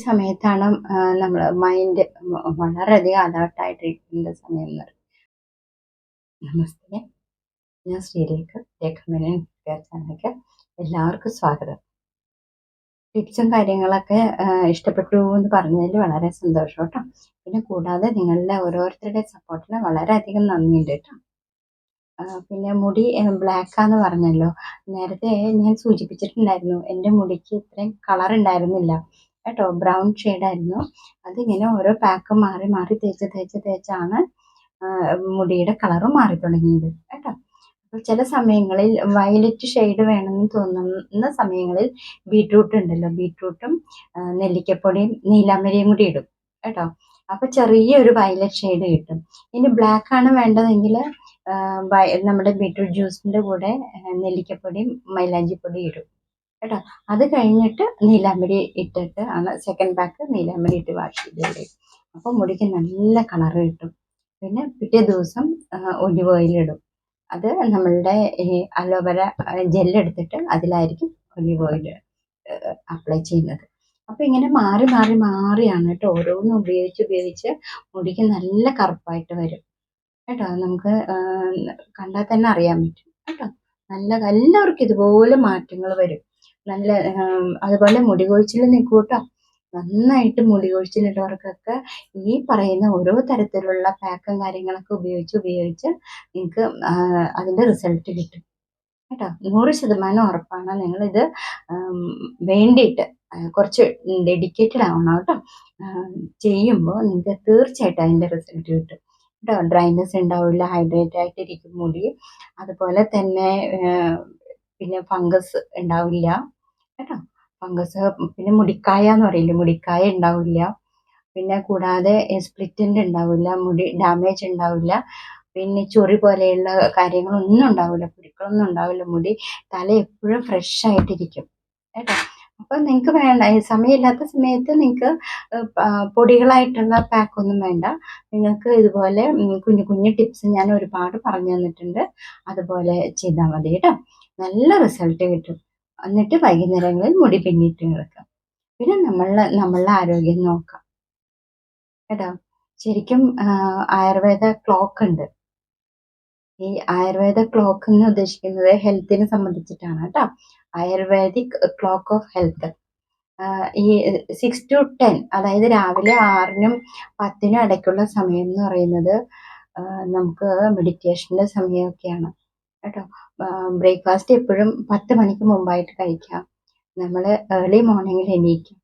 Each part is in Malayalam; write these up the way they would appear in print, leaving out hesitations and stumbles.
സമയത്താണ് നമ്മൾ മൈൻഡ് വളരെയധികം അലേർട്ടായിട്ടിരിക്കേണ്ട സമയം എന്ന് പറയും. നമസ്തേ, ഞാൻ ശ്രീരേഖ. രേഖമേനോൻ ചാനലിലേക്ക് എല്ലാവർക്കും സ്വാഗതം. ടിപ്സും കാര്യങ്ങളൊക്കെ ഇഷ്ടപ്പെട്ടു എന്ന് പറഞ്ഞതിൽ വളരെ സന്തോഷം കേട്ടോ. പിന്നെ കൂടാതെ നിങ്ങളുടെ ഓരോരുത്തരുടെ സപ്പോർട്ടിന് വളരെയധികം നന്ദിയുണ്ട് കേട്ടോ. പിന്നെ മുടി ബ്ലാക്കാന്ന് പറഞ്ഞല്ലോ. നേരത്തെ ഞാൻ സൂചിപ്പിച്ചിട്ടുണ്ടായിരുന്നു, എൻ്റെ മുടിക്ക് ഇത്രയും കളർ ഉണ്ടായിരുന്നില്ല കേട്ടോ. ബ്രൗൺ ഷെയ്ഡായിരുന്നു. അതിങ്ങനെ ഓരോ പാക്ക് മാറി മാറി തേച്ചാണ് മുടിയുടെ കളറ് മാറി തുടങ്ങിയത് കേട്ടോ. അപ്പോൾ ചില സമയങ്ങളിൽ വയലറ്റ് ഷെയ്ഡ് വേണമെന്ന് തോന്നുന്ന സമയങ്ങളിൽ ബീട്രൂട്ട് ഉണ്ടല്ലോ, ബീട്രൂട്ടും നെല്ലിക്കപ്പൊടിയും നീലാമ്പരിയും കൂടി ഇടും കേട്ടോ. അപ്പോൾ ചെറിയൊരു വയലറ്റ് ഷെയ്ഡ് കിട്ടും. ഇനി ബ്ലാക്ക് ആണ് വേണ്ടതെങ്കിൽ നമ്മുടെ ബീട്രൂട്ട് ജ്യൂസിൻ്റെ കൂടെ നെല്ലിക്കപ്പൊടിയും മൈലാഞ്ചിപ്പൊടിയും ഇടും കേട്ടോ. അത് കഴിഞ്ഞിട്ട് നീലാമ്പരി ഇട്ടിട്ട് ആണ് സെക്കൻഡ് പാക്ക് നീലാമ്പരി ഇട്ട് വാഷ് ചെയ്ത്. അപ്പോൾ മുടിക്ക് നല്ല കളറ് കിട്ടും. പിന്നെ പിറ്റേ ദിവസം ഒലിവ് ഓയിലിടും. അത് നമ്മളുടെ ഈ അലോവേര ജെല്ലെടുത്തിട്ട് അതിലായിരിക്കും ഒലിവ് ഓയിൽ അപ്ലൈ ചെയ്യുന്നത്. അപ്പോൾ ഇങ്ങനെ മാറി മാറി മാറിയാണ് കേട്ടോ ഓരോന്നും ഉപയോഗിച്ച് മുടിക്ക് നല്ല കറുപ്പായിട്ട് വരും കേട്ടോ. നമുക്ക് കണ്ടാൽ തന്നെ അറിയാൻ പറ്റും കേട്ടോ. നല്ല എല്ലാവർക്കും ഇതുപോലെ മാറ്റങ്ങൾ വരും. നല്ല അതുപോലെ മുടി കൊഴിച്ചിൽ നിൽക്കും കേട്ടോ. നന്നായിട്ട് മുടി കൊഴിച്ചിലുള്ളവർക്കൊക്കെ ഈ പറയുന്ന ഓരോ തരത്തിലുള്ള പാക്കും കാര്യങ്ങളൊക്കെ ഉപയോഗിച്ച് നിങ്ങൾക്ക് അതിൻ്റെ റിസൾട്ട് കിട്ടും കേട്ടോ. 100% ഉറപ്പാണ്. നിങ്ങളിത് വേണ്ടിയിട്ട് കുറച്ച് ഡെഡിക്കേറ്റഡ് ആവണം കേട്ടോ. ചെയ്യുമ്പോൾ നിങ്ങൾക്ക് തീർച്ചയായിട്ടും അതിൻ്റെ റിസൾട്ട് കിട്ടും കേട്ടോ. ഡ്രൈനെസ് ഉണ്ടാവില്ല, ഹൈഡ്രേറ്റ് ആയിട്ടിരിക്കും മുടി. അതുപോലെ തന്നെ പിന്നെ ഫംഗസ് ഉണ്ടാവില്ല കേട്ടോ. ഫംഗസ് പിന്നെ മുടിക്കായ എന്ന് പറയില്ലേ, മുടിക്കായ ഉണ്ടാവില്ല. പിന്നെ കൂടാതെ സ്പ്ലിറ്റൻ്റ് ഉണ്ടാവില്ല, മുടി ഡാമേജ് ഉണ്ടാവില്ല. പിന്നെ ചൊറി പോലെയുള്ള കാര്യങ്ങളൊന്നും ഉണ്ടാവില്ല, കുരുക്കളൊന്നും ഉണ്ടാവില്ല. മുടി തല എപ്പോഴും ഫ്രഷ് ആയിട്ടിരിക്കും കേട്ടോ. അപ്പം നിങ്ങൾക്ക് വേണ്ട, സമയമില്ലാത്ത സമയത്ത് നിങ്ങൾക്ക് പൊടികളായിട്ടുള്ള പാക്കൊന്നും വേണ്ട. നിങ്ങൾക്ക് ഇതുപോലെ കുഞ്ഞു കുഞ്ഞു ടിപ്സ് ഞാൻ ഒരുപാട് പറഞ്ഞു തന്നിട്ടുണ്ട്. അതുപോലെ ചെയ്താൽ മതി കേട്ടോ. നല്ല റിസൾട്ട് കിട്ടും. എന്നിട്ട് വൈകുന്നേരങ്ങളിൽ മുടി പിന്നിട്ട് കിടക്കാം. പിന്നെ നമ്മളുടെ ആരോഗ്യം നോക്കാം കേട്ടോ. ശരിക്കും ആയുർവേദ ക്ലോക്ക് ഉണ്ട്. ഈ ആയുർവേദ ക്ലോക്ക് എന്ന് ഉദ്ദേശിക്കുന്നത് ഹെൽത്തിനെ സംബന്ധിച്ചിട്ടാണ് കേട്ടോ. Ayurvedic clock of health. ഈ 6 to 10, അതായത് രാവിലെ 6-നും 10-നും ഇടയ്ക്കുള്ള സമയം എന്ന് പറയുന്നത് നമുക്ക് മെഡിറ്റേഷൻ്റെ സമയമൊക്കെയാണ് കേട്ടോ. ബ്രേക്ക്ഫാസ്റ്റ് എപ്പോഴും 10 മണിക്ക് മുമ്പായിട്ട് കഴിക്കാം. നമ്മൾ ഏർലി മോർണിംഗിൽ എണീക്കും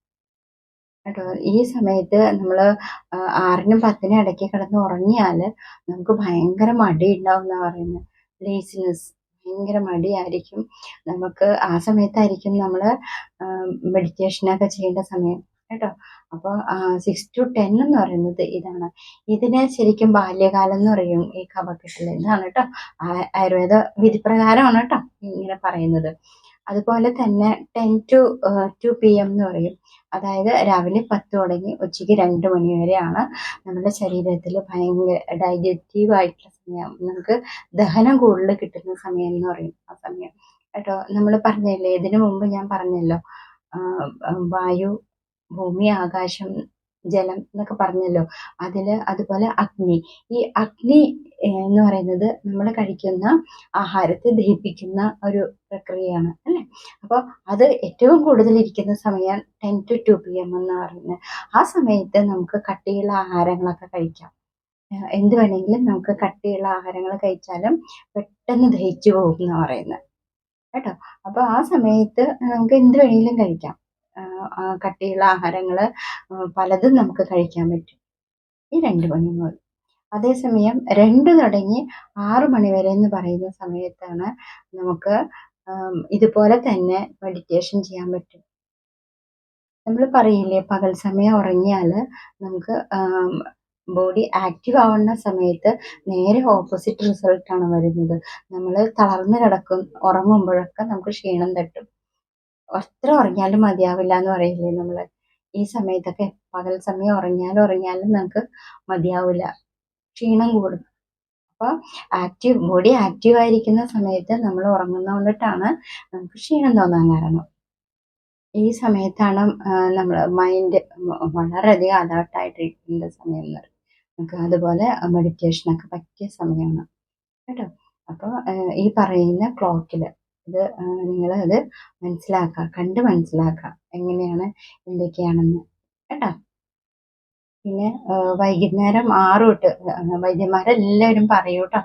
കേട്ടോ. ഈ സമയത്ത് നമ്മൾ 6-നും 10-നും ഇടയ്ക്ക് കിടന്ന് ഉറങ്ങിയാൽ നമുക്ക് ഭയങ്കര മടി ഉണ്ടാവും എന്നാണ് പറയുന്നത്. ലേസിനെസ്, ഭയങ്കര മടിയായിരിക്കും നമുക്ക്. ആ സമയത്തായിരിക്കും നമ്മൾ മെഡിറ്റേഷനൊക്കെ ചെയ്യേണ്ട സമയം കേട്ടോ. അപ്പോൾ 6 to 10 എന്ന് പറയുന്നത് ഇതാണ്. ഇതിനെ ശരിക്കും ബാല്യകാലം എന്ന് പറയും ഈ കഫക്കെട്ടിൽ. ഇതാണ് കേട്ടോ ആയുർവേദ വിധിപ്രകാരമാണ് കേട്ടോ ഇങ്ങനെ പറയുന്നത്. അതുപോലെ തന്നെ 10 to 2 PM എന്ന് പറയും. അതായത് രാവിലെ 10 തുടങ്ങി ഉച്ചയ്ക്ക് 2 മണി വരെയാണ് നമ്മുടെ ശരീരത്തിൽ ഭയങ്കര ഡൈജസ്റ്റീവ് ആയിട്ടുള്ള സമയം, നമുക്ക് ദഹനം കൂടുതൽ കിട്ടുന്ന സമയം എന്ന് പറയും ആ സമയം കേട്ടോ. നമ്മൾ പറഞ്ഞില്ലേ, ഇതിനു മുമ്പ് ഞാൻ പറഞ്ഞല്ലോ, വായു, ഭൂമി, ആകാശം, ജലം എന്നൊക്കെ പറഞ്ഞല്ലോ. അതുപോലെ അഗ്നി. ഈ അഗ്നി എന്ന് പറയുന്നത് നമ്മൾ കഴിക്കുന്ന ആഹാരത്തെ ദഹിപ്പിക്കുന്ന ഒരു പ്രക്രിയയാണ് അല്ലേ. അപ്പോൾ അത് ഏറ്റവും കൂടുതൽ ഇരിക്കുന്ന സമയം 10 to 2 PM എന്ന് പറയുന്നത്. ആ സമയത്ത് നമുക്ക് കട്ടിയുള്ള ആഹാരങ്ങളൊക്കെ കഴിക്കാം. എന്ത് വേണമെങ്കിലും നമുക്ക് കട്ടിയുള്ള ആഹാരങ്ങൾ കഴിച്ചാലും പെട്ടെന്ന് ദഹിച്ചു പോകും എന്നാണ് പറയുന്നത് കേട്ടോ. അപ്പോൾ ആ സമയത്ത് നമുക്ക് എന്ത് വേണമെങ്കിലും കഴിക്കാം. കട്ടിയുള്ള ആഹാരങ്ങൾ പലതും നമുക്ക് കഴിക്കാൻ പറ്റും ഈ 2 മണി മുതൽ. അതേസമയം 2 തുടങ്ങി 6 മണി വരെ എന്ന് പറയുന്ന സമയത്താണ് നമുക്ക് ഇതുപോലെ തന്നെ മെഡിറ്റേഷൻ ചെയ്യാൻ പറ്റും. നമ്മൾ പറയില്ലേ, പകൽ സമയം ഉറങ്ങിയാൽ നമുക്ക് ബോഡി ആക്റ്റീവ് ആവുന്ന സമയത്ത് നേരെ ഓപ്പോസിറ്റ് റിസൾട്ടാണ് വരുന്നത്. നമ്മൾ തളർന്ന് കിടക്കും, ഉറങ്ങുമ്പോഴൊക്കെ നമുക്ക് ക്ഷീണം തട്ടും. എത്ര ഉറങ്ങിയാലും മതിയാവില്ല എന്ന് പറയില്ലേ നമ്മൾ. ഈ സമയത്തൊക്കെ പകൽ സമയം ഉറങ്ങിയാലും നമുക്ക് മതിയാവില്ല, ക്ഷീണം കൂടും. അപ്പോൾ ബോഡി ആക്റ്റീവ് ആയിരിക്കുന്ന സമയത്ത് നമ്മൾ ഉറങ്ങുന്നത് കൊണ്ടിട്ടാണ് നമുക്ക് ക്ഷീണം തോന്നാൻ കാരണം. ഈ സമയത്താണ് നമ്മൾ മൈൻഡ് വളരെയധികം അലേർട്ടായിട്ടിരിക്കേണ്ട സമയം എന്ന് പറയും. നമുക്ക് അതുപോലെ മെഡിറ്റേഷനൊക്കെ പറ്റിയ സമയമാണ് കേട്ടോ. അപ്പോൾ ഈ പറയുന്ന ക്ലോക്കിൽ ഇത് നിങ്ങൾ അത് മനസ്സിലാക്കുക, കണ്ട് മനസ്സിലാക്കുക എങ്ങനെയാണ് എന്തൊക്കെയാണെന്ന് കേട്ടോ. പിന്നെ വൈകുന്നേരം 6 തൊട്ട് വൈദ്യന്മാരെല്ലാവരും പറയും കേട്ടോ,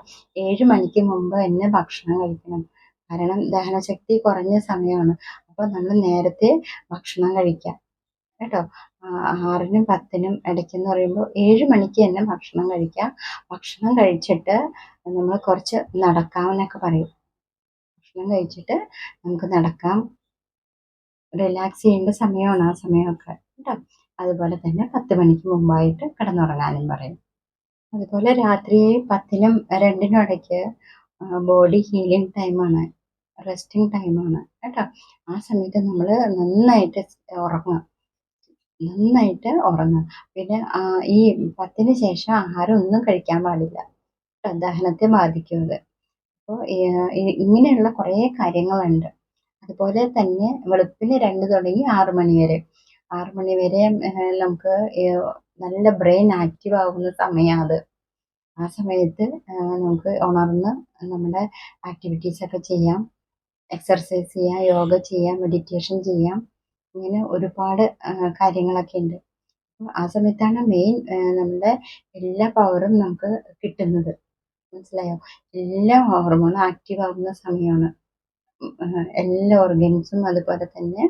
7 മണിക്ക് മുമ്പ് തന്നെ ഭക്ഷണം കഴിക്കണം. കാരണം ദഹനശക്തി കുറഞ്ഞ സമയമാണ്. അപ്പോൾ നമ്മൾ നേരത്തെ ഭക്ഷണം കഴിക്കുക കേട്ടോ. 6നും 10നും ഇടയ്ക്കെന്ന് പറയുമ്പോൾ 7 മണിക്ക് തന്നെ ഭക്ഷണം കഴിക്കുക. ഭക്ഷണം കഴിച്ചിട്ട് നമ്മൾ കുറച്ച് നടക്കാമെന്നൊക്കെ പറയും. ഭക്ഷണം കഴിച്ചിട്ട് നമുക്ക് നടക്കാം, റിലാക്സ് ചെയ്യേണ്ട സമയമാണ് ആ സമയമൊക്കെ കേട്ടോ. അതുപോലെ തന്നെ 10 മണിക്ക് മുമ്പായിട്ട് കിടന്നുറങ്ങാനും പറയും. അതുപോലെ രാത്രി 10നും 2നും ഇടയ്ക്ക് ബോഡി ഹീലിംഗ് ടൈമാണ്, റെസ്റ്റിംഗ് ടൈമാണ് കേട്ടോ. ആ സമയത്ത് നമ്മൾ നന്നായിട്ട് ഉറങ്ങുക, നന്നായിട്ട് ഉറങ്ങുക. പിന്നെ ഈ 10ന് ശേഷം ആഹാരം ഒന്നും കഴിക്കാൻ പാടില്ല കേട്ടോ, ദഹനത്തെ ബാധിക്കും അത്. അപ്പോൾ ഇങ്ങനെയുള്ള കുറേ കാര്യങ്ങളുണ്ട്. അതുപോലെ തന്നെ വെളുപ്പിന് 2 തുടങ്ങി 6 മണി വരെ, 6 മണി വരെ നമുക്ക് നല്ല ബ്രെയിൻ ആക്റ്റീവ് ആകുന്ന സമയമാണ് അത്. ആ സമയത്ത് നമുക്ക് ഉണർന്ന് നമ്മുടെ ആക്ടിവിറ്റീസൊക്കെ ചെയ്യാം, എക്സർസൈസ് ചെയ്യാം, യോഗ ചെയ്യാം, മെഡിറ്റേഷൻ ചെയ്യാം. ഇങ്ങനെ ഒരുപാട് കാര്യങ്ങളൊക്കെ ഉണ്ട്. ആ സമയത്താണ് മെയിൻ നമ്മുടെ എല്ലാ പവറും നമുക്ക് കിട്ടുന്നത്. മനസ്സിലായോ? എല്ലാ ഹോർമോണും ആക്റ്റീവ് ആകുന്ന സമയമാണ്. എല്ലാ ഓർഗൻസും അതുപോലെ തന്നെ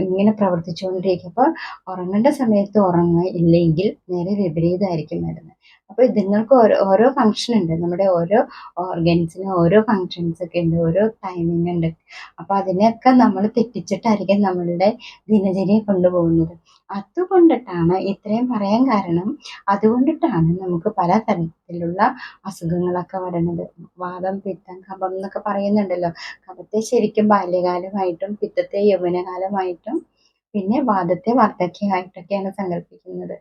ഇങ്ങനെ പ്രവർത്തിച്ചുകൊണ്ടിരിക്കും. അപ്പോൾ ഉറങ്ങേണ്ട സമയത്ത് ഉറങ്ങുക, ഇല്ലെങ്കിൽ നേരെ വിപരീതമായിരിക്കും വരുന്നത്. അപ്പോൾ ഇതുങ്ങൾക്ക് ഓരോ ഓരോ ഫങ്ഷൻ ഉണ്ട്. നമ്മുടെ ഓരോ ഓർഗൻസിനും ഓരോ ഫങ്ഷൻസ് ഒക്കെ ഉണ്ട്, ഓരോ ടൈമിംഗ് ഉണ്ട്. അപ്പോൾ അതിനെയൊക്കെ നമ്മൾ തെറ്റിച്ചിട്ടായിരിക്കും നമ്മളുടെ ദിനചര്യ കൊണ്ടുപോകുന്നത്. അതുകൊണ്ടിട്ടാണ് ഇത്രയും പറയാൻ കാരണം, അതുകൊണ്ടിട്ടാണ് നമുക്ക് പല തരത്തിലുള്ള അസുഖങ്ങളൊക്കെ വരുന്നത്. വാതം, പിത്തം, കഫം എന്നൊക്കെ പറയുന്നുണ്ടല്ലോ. കഫത്തെ ശരിക്കും ബാല്യകാലമായിട്ടും പിത്തത്തെ യൗവനകാലമായിട്ടും പിന്നെ വാതത്തെ വാർദ്ധക്യമായിട്ടൊക്കെയാണ് സങ്കല്പിക്കുന്നത്.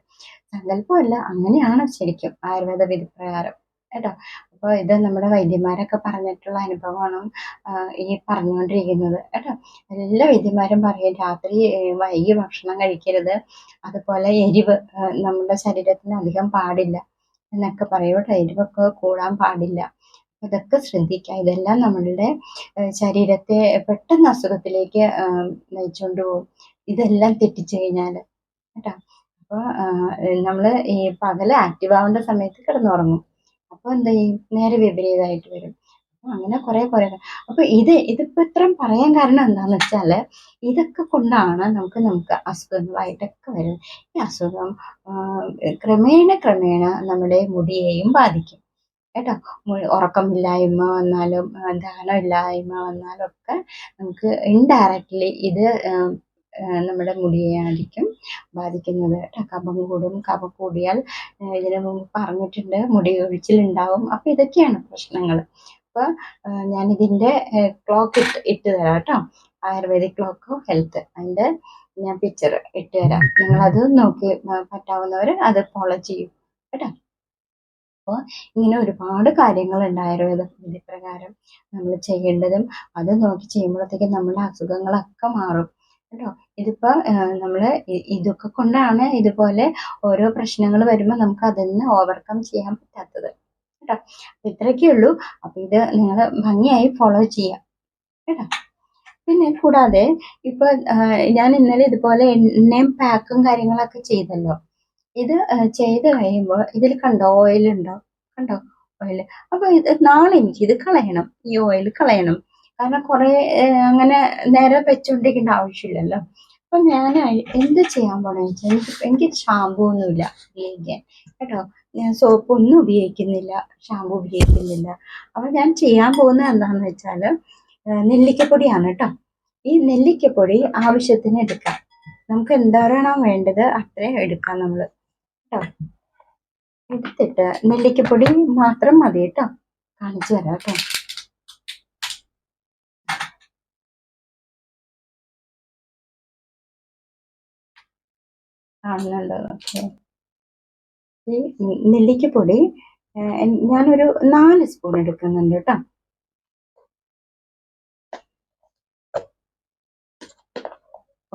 സങ്കല്പമല്ല, അങ്ങനെയാണ് ശരിക്കും ആയുർവേദ വിധിപ്രകാരം കേട്ടോ. അപ്പോൾ ഇത് നമ്മുടെ വൈദ്യന്മാരൊക്കെ പറഞ്ഞിട്ടുള്ള അനുഭവമാണ് ഈ പറഞ്ഞുകൊണ്ടിരിക്കുന്നത് കേട്ടോ. എല്ലാ വൈദ്യന്മാരും പറയും രാത്രി വൈകി ഭക്ഷണം കഴിക്കരുത്, അതുപോലെ എരിവ് നമ്മുടെ ശരീരത്തിന് അധികം പാടില്ല എന്നൊക്കെ പറയും കേട്ടോ. എരിവൊക്കെ കൂടാൻ പാടില്ല. ഇതൊക്കെ ശ്രദ്ധിക്കുക. ഇതെല്ലാം നമ്മളുടെ ശരീരത്തെ പെട്ടെന്ന് അസുഖത്തിലേക്ക് നയിച്ചുകൊണ്ട് പോകും, ഇതെല്ലാം തെറ്റിച്ചു കഴിഞ്ഞാൽ കേട്ടോ. അപ്പോൾ നമ്മൾ ഈ പകല് ആക്റ്റീവ് ആവേണ്ട സമയത്ത് കിടന്നുറങ്ങും. അപ്പോൾ എന്താ ചെയ്യും, നേരെ വിപരീതമായിട്ട് വരും. അപ്പോൾ അങ്ങനെ കുറേ അപ്പോൾ ഇതിപ്പോൾ ഇത്രയും പറയാൻ കാരണം എന്താണെന്ന് വെച്ചാൽ, ഇതൊക്കെ കൊണ്ടാണ് നമുക്ക് അസുഖങ്ങളായിട്ടൊക്കെ വരുന്നത്. ഈ അസുഖം ക്രമേണ നമ്മുടെ മുടിയെയും ബാധിക്കും കേട്ടോ. ഉറക്കമില്ലായ്മ വന്നാലും ദഹനമില്ലായ്മ വന്നാലും ഒക്കെ നമുക്ക് ഇൻഡയറക്റ്റ്ലി ഇത് നമ്മുടെ മുടിയെയായിരിക്കും ബാധിക്കുന്നത് കേട്ടോ. കഫം കൂടും, കഫം കൂടിയാൽ ഇതിനു മുമ്പ് പറഞ്ഞിട്ടുണ്ട് മുടി കൊഴിച്ചിലുണ്ടാവും. അപ്പോൾ ഇതൊക്കെയാണ് പ്രശ്നങ്ങൾ. അപ്പോൾ ഞാനിതിൻ്റെ ക്ലോക്ക് ഇട്ട് തരാം കേട്ടോ. ആയുർവേദിക് ക്ലോക്ക് ഓഫ് ഹെൽത്ത്, അതിൻ്റെ ഞാൻ പിക്ചർ ഇട്ട് തരാം. നിങ്ങളത് നോക്കി പറ്റാവുന്നവർ അത് ഫോളോ ചെയ്യും കേട്ടോ. അപ്പോൾ ഇങ്ങനെ ഒരുപാട് കാര്യങ്ങളുണ്ട് ആയുർവേദ വിധിപ്രകാരം നമ്മൾ ചെയ്യേണ്ടതും. അത് നോക്കി ചെയ്യുമ്പോഴത്തേക്കും നമ്മുടെ അസുഖങ്ങളൊക്കെ മാറും കേട്ടോ. ഇതിപ്പോൾ നമ്മൾ ഇതൊക്കെ കൊണ്ടാണ് ഇതുപോലെ ഓരോ പ്രശ്നങ്ങൾ വരുമ്പോൾ നമുക്ക് അതിൽ നിന്ന് ഓവർകം ചെയ്യാൻ പറ്റാത്തത് കേട്ടോ. ഇത്രയൊക്കെ ഉള്ളൂ. അപ്പോൾ ഇത് നിങ്ങൾ ഭംഗിയായി ഫോളോ ചെയ്യുക കേട്ടോ. പിന്നെ കൂടാതെ ഇപ്പോൾ ഞാൻ ഇന്നലെ ഇതുപോലെ എണ്ണയും പാക്കും കാര്യങ്ങളൊക്കെ ചെയ്തല്ലോ. ഇത് ചെയ്ത് കഴിയുമ്പോൾ ഇതിൽ കണ്ടോ ഓയിലുണ്ടോ, കണ്ടോ ഓയിൽ. അപ്പോൾ ഇത് നാളെ എനിക്കിത് കളയണം, ഈ ഓയിൽ കളയണം. കാരണം കുറേ അങ്ങനെ നേരെ വെച്ചുകൊണ്ടിരിക്കേണ്ട ആവശ്യമില്ലല്ലോ. അപ്പോൾ ഞാൻ എന്ത് ചെയ്യാൻ പോണെന്ന് വെച്ചാൽ, എനിക്ക് ഷാമ്പൂ ഒന്നുമില്ല ഉപയോഗിക്കാൻ കേട്ടോ. ഞാൻ സോപ്പൊന്നും ഉപയോഗിക്കുന്നില്ല, ഷാമ്പൂ ഉപയോഗിക്കുന്നില്ല. അപ്പോൾ ഞാൻ ചെയ്യാൻ പോകുന്നത് എന്താണെന്ന് വെച്ചാൽ, നെല്ലിക്കപ്പൊടിയാണ് കേട്ടോ. ഈ നെല്ലിക്കപ്പൊടി ആവശ്യത്തിന് എടുക്കാം. നമുക്ക് എന്തോരാണോ വേണ്ടത് അത്രയും എടുക്കാം നമ്മൾ കേട്ടോ. എടുത്തിട്ട് നെല്ലിക്കപ്പൊടി മാത്രം മതി കേട്ടോ. കാണിച്ചു തരാം കേട്ടോ. കാണുന്നുണ്ടോ? ഓക്കെ. ഈ നെല്ലിക്കപ്പൊടി ഞാനൊരു 4 സ്പൂൺ എടുക്കുന്നുണ്ട് കേട്ടോ.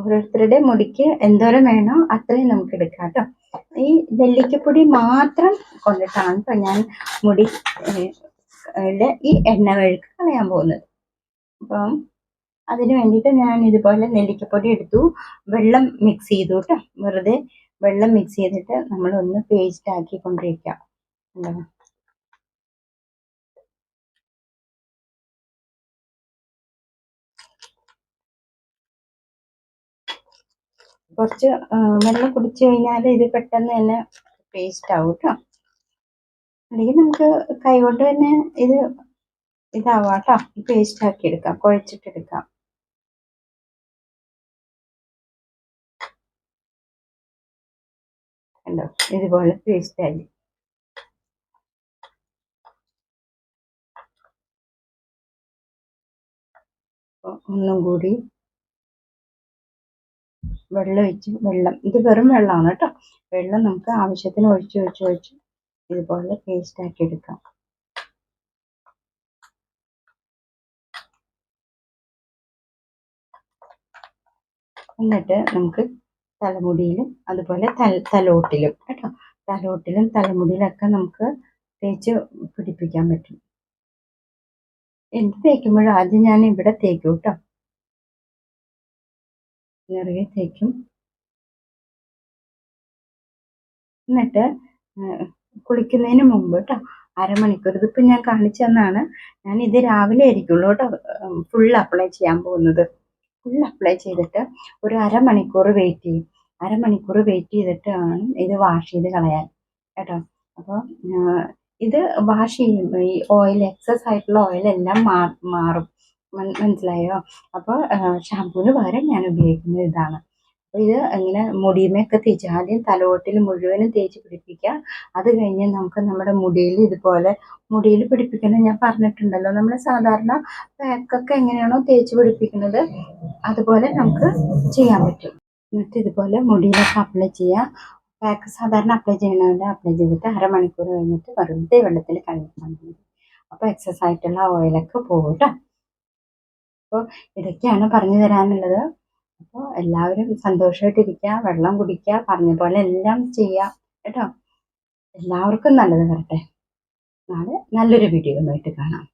ഓരോരുത്തരുടെ മുടിക്ക് എന്തോരം വേണോ അത്രയും നമുക്ക് എടുക്കാം കേട്ടോ. ഈ നെല്ലിക്കപ്പൊടി മാത്രം കൊണ്ടിട്ടാണ് കേട്ടോ ഞാൻ മുടി ഈ എണ്ണ വഴുക്ക് കളയാൻ പോകുന്നത്. അപ്പം അതിന് വേണ്ടിയിട്ട് ഞാൻ ഇതുപോലെ നെല്ലിക്കപ്പൊടി എടുത്തു, വെള്ളം മിക്സ് ചെയ്തു കേട്ടോ. വെറുതെ വെള്ളം മിക്സ് ചെയ്തിട്ട് നമ്മളൊന്ന് പേസ്റ്റ് ആക്കിക്കൊണ്ടിരിക്കാം. കുറച്ച് വെള്ളം കുടിച്ചു കഴിഞ്ഞാൽ ഇത് പെട്ടെന്ന് തന്നെ പേസ്റ്റ് ആവും കേട്ടോ. അല്ലെങ്കിൽ നമുക്ക് കൈകൊണ്ട് തന്നെ ഇതാവാം കേട്ടോ. പേസ്റ്റ് ആക്കി എടുക്കാം, കുഴച്ചിട്ടെടുക്കാം. കണ്ടോ, ഇതുപോലെ പേസ്റ്റ് ആയി. ഒന്നും കൂടി വെള്ളം ഇത് വെറും വെള്ളമാണ് കേട്ടോ. വെള്ളം നമുക്ക് ആവശ്യത്തിന് ഒഴിച്ച് ഇതുപോലെ പേസ്റ്റ് ആക്കി എടുക്കാം. എന്നിട്ട് നമുക്ക് തലമുടിയിലും അതുപോലെ തലോട്ടിലും കേട്ടോ, തലോട്ടിലും തലമുടിയിലൊക്കെ നമുക്ക് തേച്ച് പിടിപ്പിക്കാൻ പറ്റും. എന്ത് തേക്കുമ്പോഴും ആദ്യം ഞാൻ ഇവിടെ തേക്കും കേട്ടോ, നിറയെ തേക്കും. എന്നിട്ട് കുളിക്കുന്നതിന് മുമ്പ് കേട്ടോ അരമണിക്കൂർ, ഇതിപ്പോൾ ഞാൻ കാണിച്ചു തന്നാണ്. ഞാൻ ഇത് രാവിലെ ആയിരിക്കുള്ളൂ കേട്ടോ ഫുൾ അപ്ലൈ ചെയ്യാൻ പോകുന്നത്. ഫുൾ അപ്ലൈ ചെയ്തിട്ട് ഒരു അരമണിക്കൂർ വെയിറ്റ് ചെയ്യും. അരമണിക്കൂർ വെയിറ്റ് ചെയ്തിട്ട് വേണം ഇത് വാഷ് ചെയ്ത് കളയാൻ കേട്ടോ. അപ്പോൾ ഇത് വാഷ് ചെയ്യുമ്പോൾ ഈ ഓയിൽ, എക്സസ് ആയിട്ടുള്ള ഓയിലെല്ലാം മാറും. മനസ്സിലായോ? അപ്പോൾ ഷാമ്പൂവിന് പകരം ഞാൻ ഉപയോഗിക്കുന്നത് ഇതാണ്. അപ്പോൾ ഇത് ഇങ്ങനെ മുടിയുമൊക്കെ തേച്ച് ആദ്യം തലയോട്ടിൽ മുഴുവനും തേച്ച് പിടിപ്പിക്കുക. അത് കഴിഞ്ഞ് നമുക്ക് നമ്മുടെ മുടിയിൽ ഇതുപോലെ മുടിയിൽ പിടിപ്പിക്കുന്നത് ഞാൻ പറഞ്ഞിട്ടുണ്ടല്ലോ. നമ്മൾ സാധാരണ പാക്കൊക്കെ എങ്ങനെയാണോ തേച്ച് പിടിപ്പിക്കുന്നത് അതുപോലെ നമുക്ക് ചെയ്യാൻ പറ്റും. എന്നിട്ട് ഇതുപോലെ മുടിയിലൊക്കെ അപ്ലൈ ചെയ്യുക. പാക്ക് സാധാരണ അപ്ലൈ ചെയ്യണമല്ലോ, അപ്ലൈ ചെയ്തിട്ട് അരമണിക്കൂർ കഴിഞ്ഞിട്ട് വെറുതെ വെള്ളത്തിൽ കഴുകിയാൽ മതി. അപ്പോൾ എക്സസ് ആയിട്ടുള്ള ഓയിലൊക്കെ പോകും കേട്ടോ. അപ്പോൾ ഇതൊക്കെയാണ് പറഞ്ഞു തരാനുള്ളത്. അപ്പോൾ എല്ലാവരും സന്തോഷമായിട്ടിരിക്കുക, വെള്ളം കുടിക്കുക, പറഞ്ഞ പോലെ എല്ലാം ചെയ്യുക കേട്ടോ. എല്ലാവർക്കും നല്ലത് വരട്ടെ. നാളെ നല്ലൊരു വീഡിയോയുമായിട്ട് കാണാം.